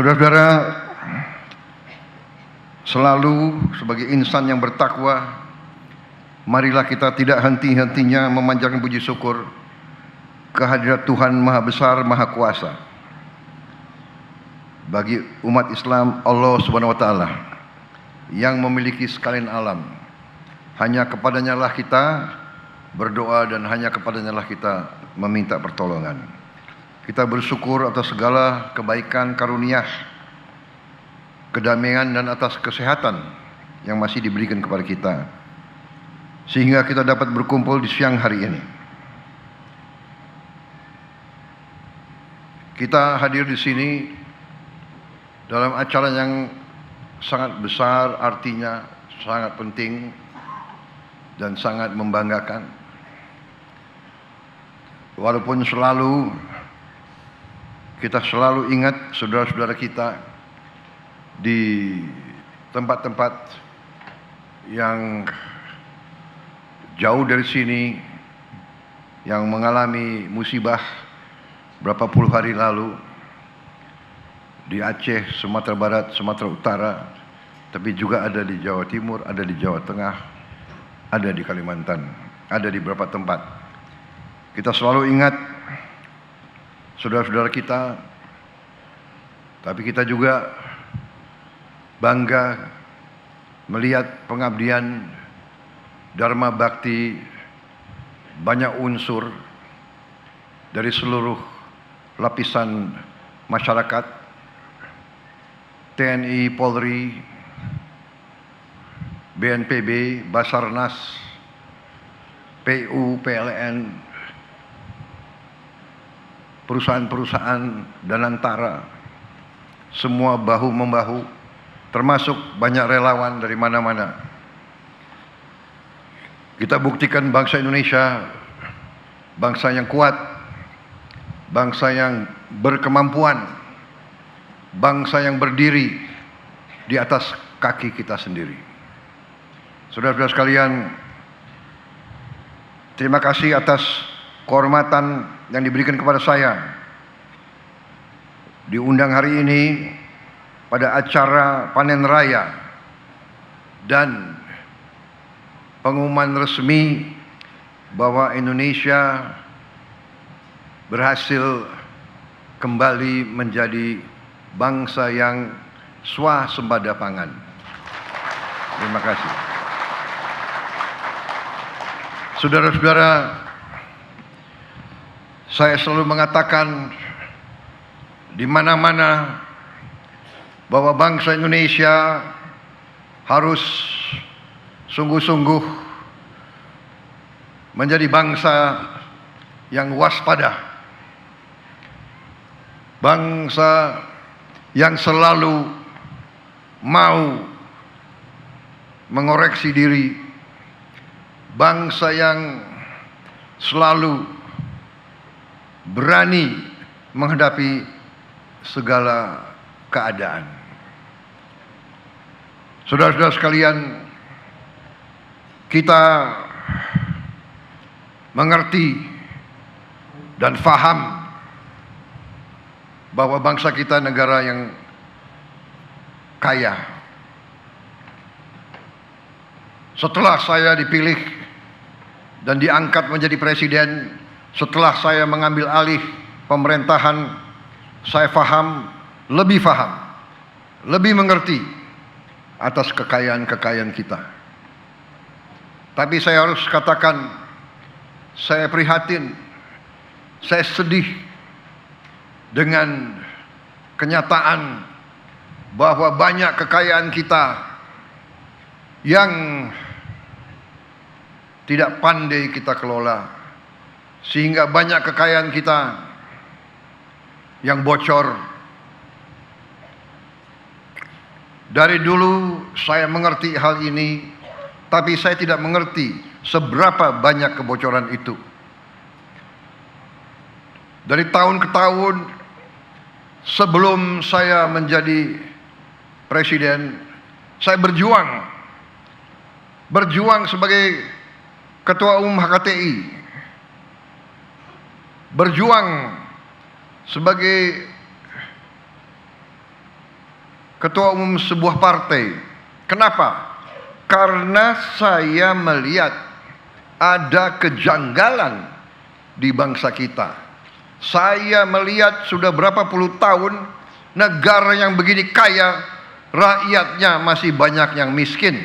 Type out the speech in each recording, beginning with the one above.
Saudara-saudara, selalu sebagai insan yang bertakwa, marilah kita tidak henti-hentinya memanjatkan puji syukur kehadirat Tuhan Maha Besar, Maha Kuasa. Bagi umat Islam, Allah Subhanahu wa Ta'ala yang memiliki sekalian alam, hanya kepadanya lah kita berdoa dan hanya kepadanya lah kita meminta pertolongan. Kita bersyukur atas segala kebaikan, karunia, kedamaian dan atas kesehatan yang masih diberikan kepada kita, sehingga kita dapat berkumpul di siang hari ini. Kita hadir di sini dalam acara yang sangat besar, artinya sangat penting dan sangat membanggakan. Walaupun kita selalu ingat saudara-saudara kita di tempat-tempat yang jauh dari sini yang mengalami musibah berapa puluh hari lalu di Aceh, Sumatera Barat, Sumatera Utara, tapi juga ada di Jawa Timur, ada di Jawa Tengah, ada di Kalimantan, ada di beberapa tempat. Kita selalu ingat saudara-saudara kita, tapi kita juga bangga melihat pengabdian Dharma Bakti banyak unsur dari seluruh lapisan masyarakat, TNI, Polri, BNPB, Basarnas, PU, PLN, perusahaan-perusahaan dan antara, semua bahu-membahu, termasuk banyak relawan dari mana-mana. Kita buktikan bangsa Indonesia, bangsa yang kuat, bangsa yang berkemampuan, bangsa yang berdiri di atas kaki kita sendiri. Saudara-saudara sekalian, terima kasih atas kehormatan yang diberikan kepada saya diundang hari ini pada acara panen raya dan pengumuman resmi bahwa Indonesia berhasil kembali menjadi bangsa yang swasembada pangan. Terima kasih. Saudara-saudara, saya selalu mengatakan di mana-mana bahwa bangsa Indonesia harus sungguh-sungguh menjadi bangsa yang waspada, bangsa yang selalu mau mengoreksi diri, bangsa yang selalu berani menghadapi segala keadaan. Saudara-saudara sekalian, kita mengerti dan faham bahwa bangsa kita negara yang kaya. Setelah saya dipilih dan diangkat menjadi presiden, setelah saya mengambil alih pemerintahan, saya lebih mengerti atas kekayaan-kekayaan kita. Tapi saya harus katakan, saya prihatin, saya sedih dengan kenyataan bahwa banyak kekayaan kita yang tidak pandai kita kelola, sehingga banyak kekayaan kita yang bocor. Dari dulu saya mengerti hal ini, tapi saya tidak mengerti seberapa banyak kebocoran itu. Dari tahun ke tahun sebelum saya menjadi presiden, saya berjuang sebagai ketua umum HKTI, berjuang sebagai ketua umum sebuah partai. Kenapa? Karena saya melihat ada kejanggalan di bangsa kita. Saya melihat sudah berapa puluh tahun negara yang begini kaya, rakyatnya masih banyak yang miskin.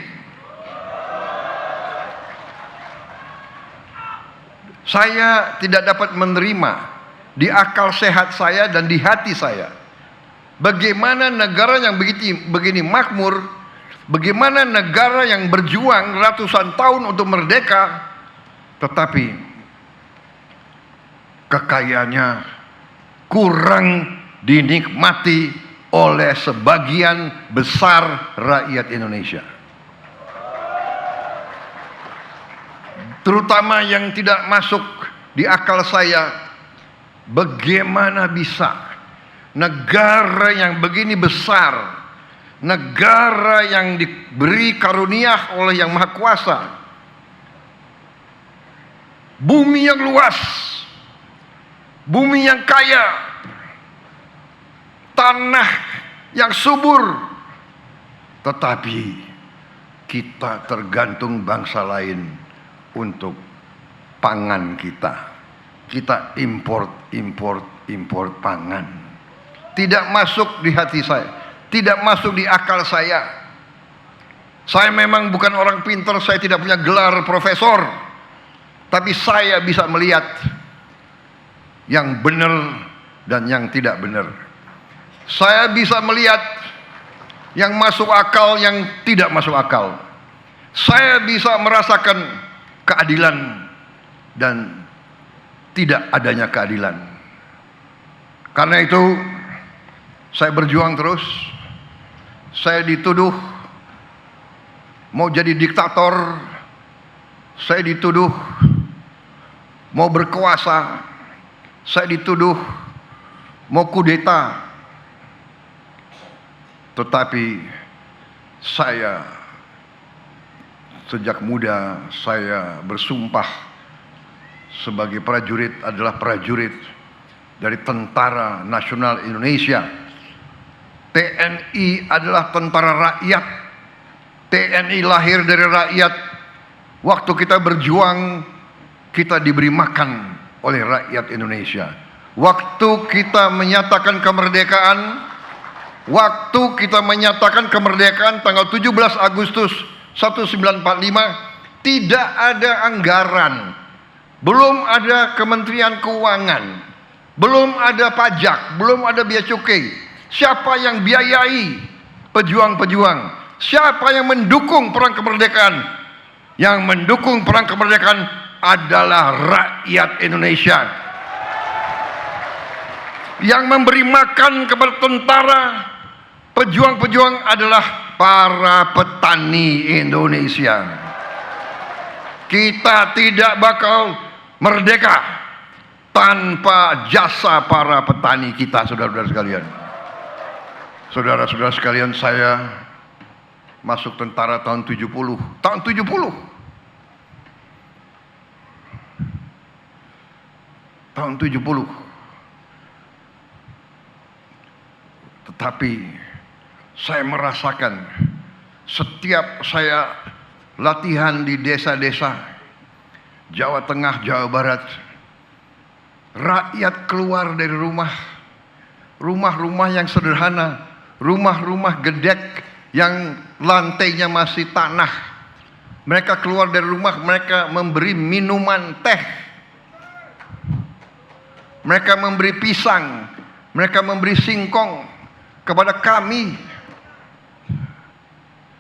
Saya tidak dapat menerima di akal sehat saya dan di hati saya bagaimana negara yang begini makmur, bagaimana negara yang berjuang ratusan tahun untuk merdeka, tetapi kekayaannya kurang dinikmati oleh sebagian besar rakyat Indonesia. Terutama yang tidak masuk di akal saya, bagaimana bisa negara yang begini besar, negara yang diberi karunia oleh Yang Maha Kuasa, bumi yang luas, bumi yang kaya, tanah yang subur, tetapi kita tergantung bangsa lain untuk pangan kita. Kita import pangan. Tidak masuk di hati saya, tidak masuk di akal saya. Saya memang bukan orang pintar, saya tidak punya gelar profesor, tapi saya bisa melihat yang benar dan yang tidak benar. Saya bisa melihat yang masuk akal, yang tidak masuk akal. Saya bisa merasakan keadilan dan tidak adanya keadilan. Karena itu saya berjuang terus. Saya dituduh mau jadi diktator, saya dituduh mau berkuasa, saya dituduh mau kudeta. Tetapi saya sejak muda saya bersumpah sebagai prajurit adalah prajurit dari Tentara Nasional Indonesia. TNI adalah tentara rakyat. TNI lahir dari rakyat. Waktu kita berjuang, kita diberi makan oleh rakyat Indonesia. Waktu kita menyatakan kemerdekaan, tanggal 17 Agustus 1945, tidak ada anggaran, belum ada Kementerian Keuangan, belum ada pajak, belum ada bea cukai. Siapa yang biayai pejuang-pejuang? Siapa yang mendukung perang kemerdekaan? Yang mendukung perang kemerdekaan adalah rakyat Indonesia. Yang memberi makan kepada tentara, pejuang-pejuang adalah para petani Indonesia. Kita tidak bakal merdeka tanpa jasa para petani kita, saudara-saudara sekalian. Saudara-saudara sekalian, saya masuk tentara tahun 70. Tahun 70. Tahun 70. Tetapi saya merasakan setiap saya latihan di desa-desa Jawa Tengah, Jawa Barat, rakyat keluar dari rumah-rumah yang sederhana, rumah-rumah gedek yang lantainya masih tanah. Mereka keluar dari rumah, mereka memberi minuman teh, mereka memberi pisang, mereka memberi singkong kepada kami,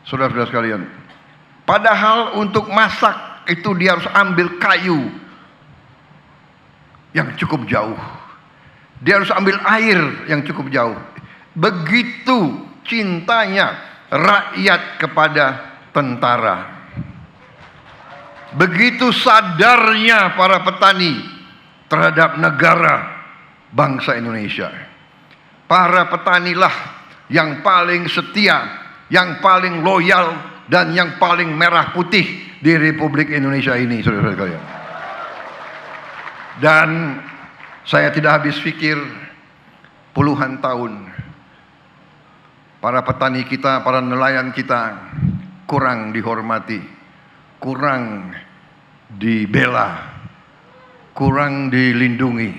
saudara-saudara sekalian. Padahal untuk masak itu dia harus ambil kayu yang cukup jauh, dia harus ambil air yang cukup jauh. Begitu cintanya rakyat kepada tentara, begitu sadarnya para petani terhadap negara bangsa Indonesia. Para petanilah yang paling setia, yang paling loyal, dan yang paling merah putih di Republik Indonesia ini, saudara-saudara sekalian. Dan saya tidak habis pikir puluhan tahun para petani kita, para nelayan kita kurang dihormati, kurang dibela, kurang dilindungi.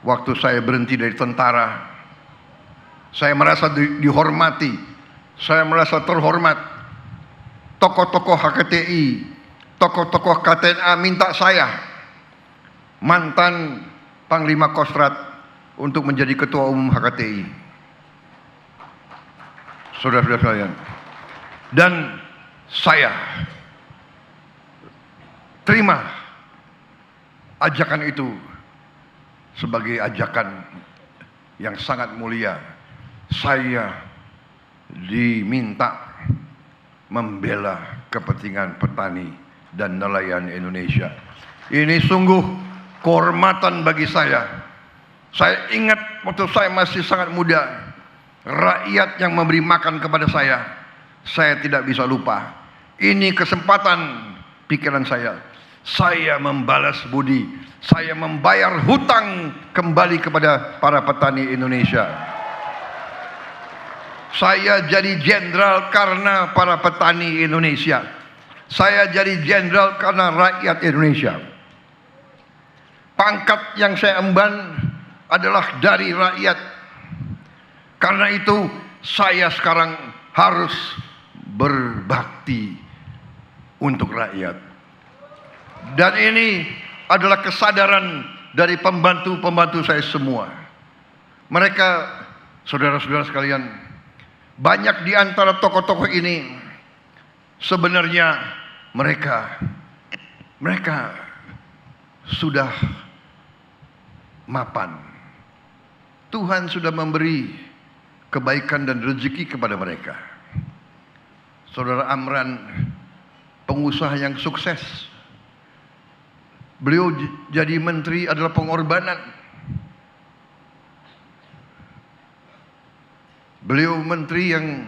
Waktu saya berhenti dari tentara, saya merasa dihormati, saya merasa terhormat. Tokoh-tokoh HKTI, tokoh-tokoh KTNA minta saya, mantan Panglima Kostrat, untuk menjadi Ketua Umum HKTI. Saudara-saudara sekalian, dan saya terima ajakan itu sebagai ajakan yang sangat mulia. Saya diminta membela kepentingan petani dan nelayan Indonesia. Ini sungguh kehormatan bagi saya. Saya ingat waktu saya masih sangat muda, rakyat yang memberi makan kepada saya tidak bisa lupa. Ini kesempatan pikiran saya. Saya membalas budi, saya membayar hutang kembali kepada para petani Indonesia. Saya jadi jenderal karena para petani Indonesia. Saya jadi jenderal karena rakyat Indonesia. Pangkat yang saya emban adalah dari rakyat. Karena itu saya sekarang harus berbakti untuk rakyat. Dan ini adalah kesadaran dari pembantu-pembantu saya semua. Mereka, saudara-saudara sekalian, banyak di antara tokoh-tokoh ini sebenarnya mereka sudah mapan. Tuhan sudah memberi kebaikan dan rezeki kepada mereka. Saudara Amran, pengusaha yang sukses. Beliau jadi menteri adalah pengorbanan. Beliau menteri yang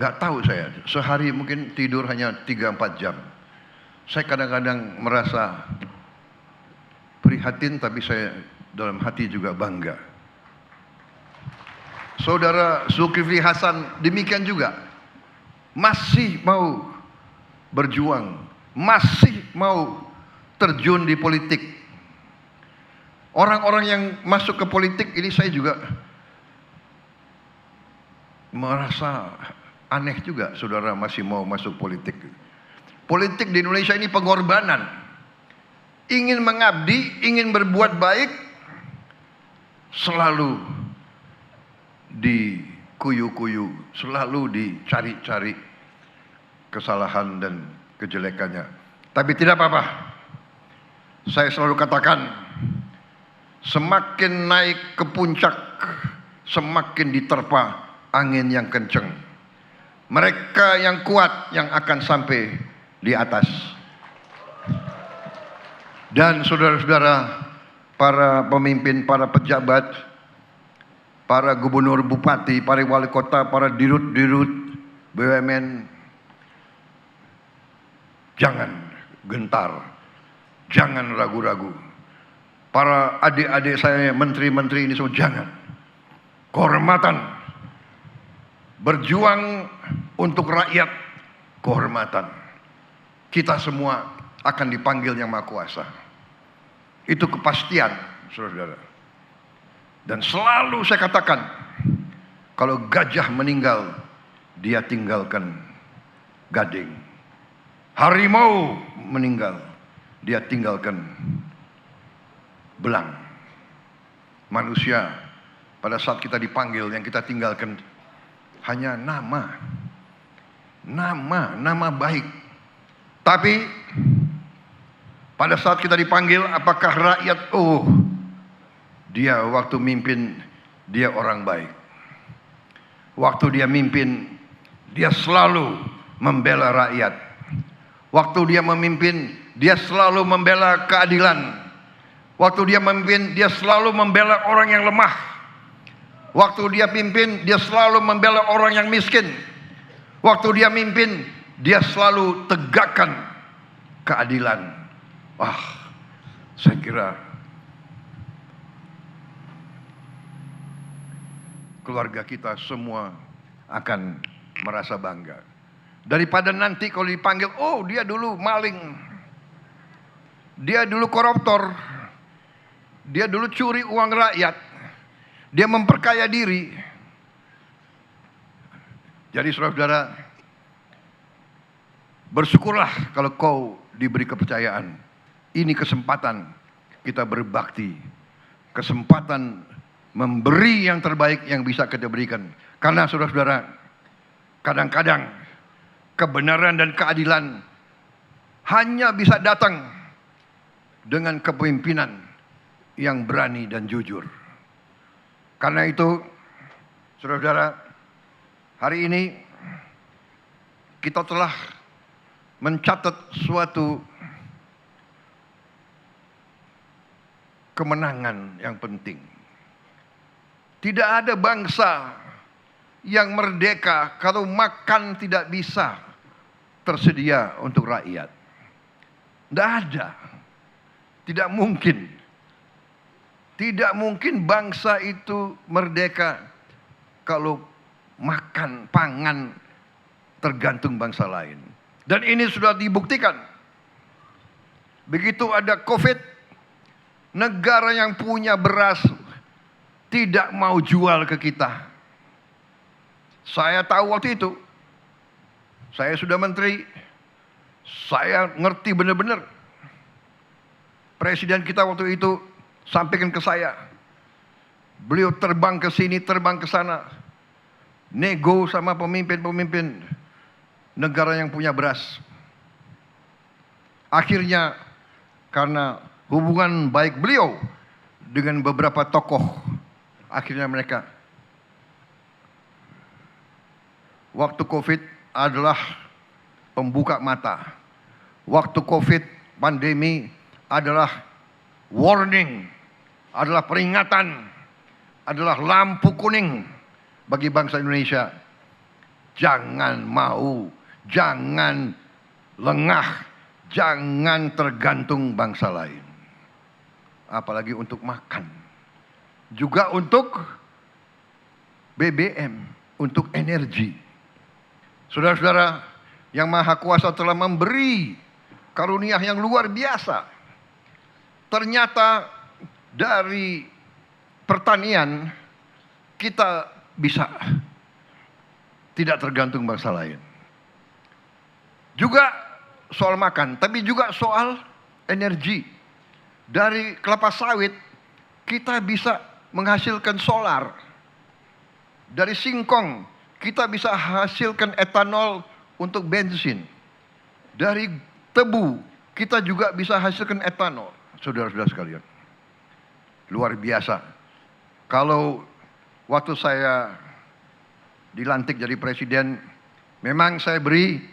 nggak tahu saya, sehari mungkin tidur hanya 3-4 jam. Saya kadang-kadang merasa prihatin, tapi saya dalam hati juga bangga. Saudara Zulkifli Hasan demikian juga, masih mau berjuang, masih mau terjun di politik. Orang-orang yang masuk ke politik ini saya juga merasa aneh juga, saudara masih mau masuk politik. Politik di Indonesia ini pengorbanan. Ingin mengabdi, ingin berbuat baik, selalu dikuyu-kuyu, selalu dicari-cari kesalahan dan kejelekannya. Tapi tidak apa-apa. Saya selalu katakan, semakin naik ke puncak, semakin diterpa angin yang kencang. Mereka yang kuat yang akan sampai di atas. Dan saudara-saudara, para pemimpin, para pejabat, para gubernur, bupati, para wali kota, para dirut-dirut BUMN, jangan gentar, jangan ragu-ragu. Para adik-adik saya, menteri-menteri ini semua, jangan. Kehormatan. Berjuang untuk rakyat, kehormatan. Kita semua akan dipanggil Yang Maha Kuasa. Itu kepastian, saudara-saudara. Dan selalu saya katakan, kalau gajah meninggal, dia tinggalkan gading. Harimau meninggal, dia tinggalkan belang. Manusia, pada saat kita dipanggil, yang kita tinggalkan hanya nama baik. Tapi pada saat kita dipanggil, apakah rakyat, oh dia waktu mimpin, dia orang baik. Waktu dia mimpin, dia selalu membela rakyat. Waktu dia memimpin, dia selalu membela keadilan. Waktu dia memimpin, dia selalu membela orang yang lemah. Waktu dia pimpin, dia selalu membela orang yang miskin. Waktu dia mimpin, dia selalu tegakkan keadilan. Wah, saya kira keluarga kita semua akan merasa bangga. Daripada nanti kalau dipanggil, oh dia dulu maling, dia dulu koruptor, dia dulu curi uang rakyat, dia memperkaya diri. Jadi saudara-saudara, bersyukurlah kalau kau diberi kepercayaan. Ini kesempatan kita berbakti, kesempatan memberi yang terbaik yang bisa kita berikan. Karena saudara-saudara, kadang-kadang kebenaran dan keadilan hanya bisa datang dengan kepemimpinan yang berani dan jujur. Karena itu, saudara-saudara, hari ini kita telah mencatat suatu kemenangan yang penting. Tidak ada bangsa yang merdeka kalau makan tidak bisa tersedia untuk rakyat. Tidak ada. Tidak mungkin. Tidak mungkin bangsa itu merdeka kalau makan, pangan tergantung bangsa lain. Dan ini sudah dibuktikan. Begitu ada COVID, negara yang punya beras tidak mau jual ke kita. Saya tahu waktu itu, saya sudah menteri, saya ngerti benar-benar. Presiden kita waktu itu sampaikan ke saya, beliau terbang ke sini, terbang ke sana, nego sama pemimpin-pemimpin negara yang punya beras. Akhirnya karena hubungan baik beliau dengan beberapa tokoh, akhirnya mereka, waktu COVID adalah pembuka mata. Waktu COVID pandemi adalah warning, adalah peringatan, adalah lampu kuning bagi bangsa Indonesia. Jangan mau, jangan lengah, jangan tergantung bangsa lain. Apalagi untuk makan. Juga untuk BBM, untuk energi. Saudara-saudara, yang Maha Kuasa telah memberi karunia yang luar biasa. Ternyata dari pertanian kita bisa tidak tergantung bangsa lain. Juga soal makan, tapi juga soal energi. Dari kelapa sawit kita bisa menghasilkan solar. Dari singkong kita bisa hasilkan etanol untuk bensin. Dari tebu kita juga bisa hasilkan etanol. Saudara-saudara sekalian, luar biasa. Kalau waktu saya dilantik jadi presiden, memang saya beri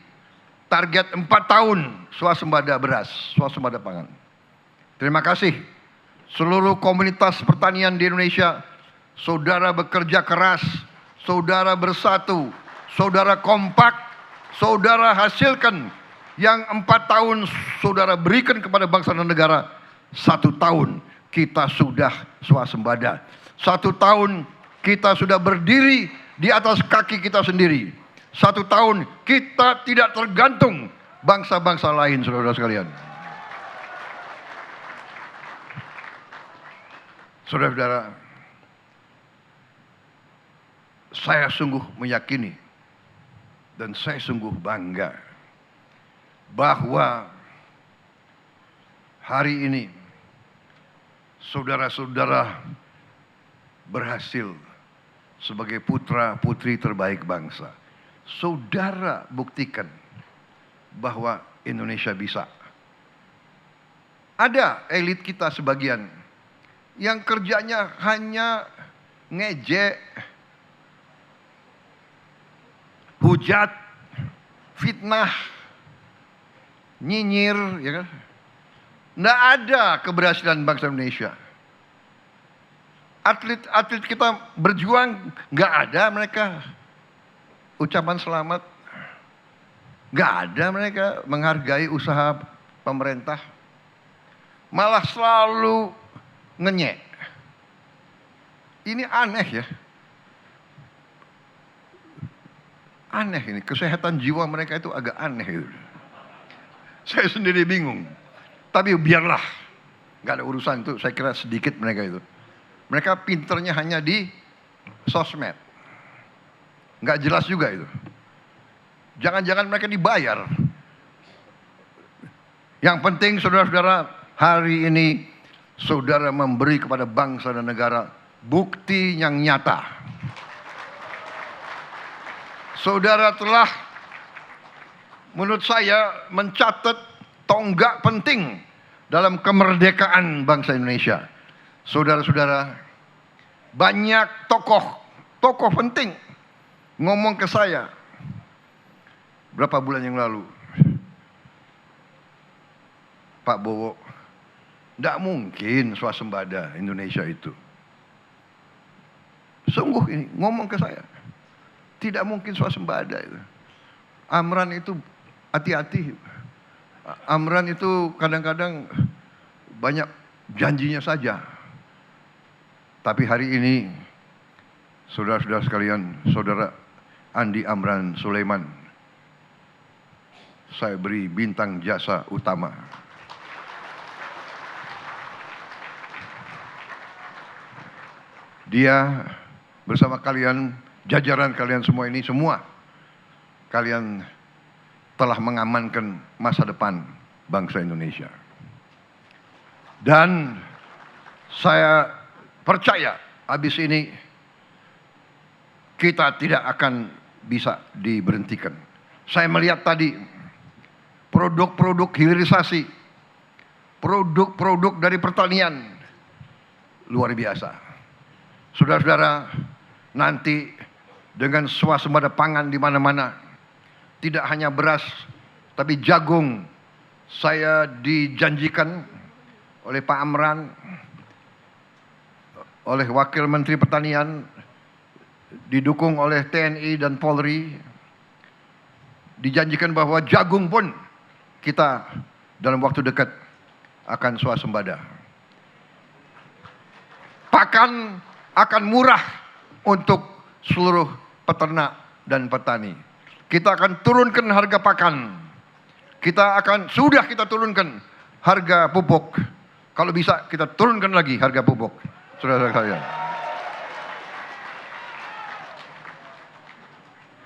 target 4 tahun swasembada beras, swasembada pangan. Terima kasih seluruh komunitas pertanian di Indonesia. Saudara bekerja keras, saudara bersatu, saudara kompak, saudara hasilkan yang 4 tahun saudara berikan kepada bangsa dan negara. 1 tahun kita sudah swasembada. 1 tahun kita sudah berdiri di atas kaki kita sendiri. 1 tahun kita tidak tergantung bangsa-bangsa lain, saudara sekalian. Saudara-saudara, saya sungguh meyakini dan saya sungguh bangga bahwa hari ini saudara-saudara berhasil sebagai putra-putri terbaik bangsa. Saudara buktikan bahwa Indonesia bisa. Ada elit kita sebagian yang kerjanya hanya ngejek, hujat, fitnah, nyinyir, ya kan? Nggak ada keberhasilan bangsa Indonesia. Atlet-atlet kita berjuang, nggak ada mereka ucapan selamat. Nggak ada mereka menghargai usaha pemerintah. Malah selalu ngenyek. Ini aneh ya. Aneh ini, kesehatan jiwa mereka itu agak aneh gitu. Saya sendiri bingung. Tapi biarlah, nggak ada urusan itu, saya kira sedikit mereka itu. Mereka pinternya hanya di sosmed. Nggak jelas juga itu. Jangan-jangan mereka dibayar. Yang penting saudara-saudara, hari ini saudara memberi kepada bangsa dan negara bukti yang nyata. Saudara telah, menurut saya, mencatat tonggak penting dalam kemerdekaan bangsa Indonesia. Saudara-saudara, banyak tokoh penting ngomong ke saya berapa bulan yang lalu, Pak Bowo, tidak mungkin swasembada Indonesia itu. Sungguh ini ngomong ke saya, tidak mungkin swasembada itu. Amran itu hati-hati. Amran itu kadang-kadang banyak janjinya saja. Tapi hari ini, saudara-saudara sekalian, saudara Andi Amran Sulaiman, saya beri bintang jasa utama. Dia bersama kalian, jajaran kalian semua ini, semua kalian telah mengamankan masa depan bangsa Indonesia. Dan saya percaya habis ini kita tidak akan bisa diberhentikan. Saya melihat tadi produk-produk hilirisasi, produk-produk dari pertanian luar biasa. Saudara-saudara, nanti dengan swasembada pangan di mana-mana, tidak hanya beras, tapi jagung. Saya dijanjikan oleh Pak Amran, oleh Wakil Menteri Pertanian, didukung oleh TNI dan Polri, dijanjikan bahwa jagung pun kita dalam waktu dekat akan swasembada. Pakan akan murah untuk seluruh peternak dan petani. Kita akan turunkan harga pakan. Sudah kita turunkan harga pupuk. Kalau bisa kita turunkan lagi harga pupuk. Saudara-saudara sekalian.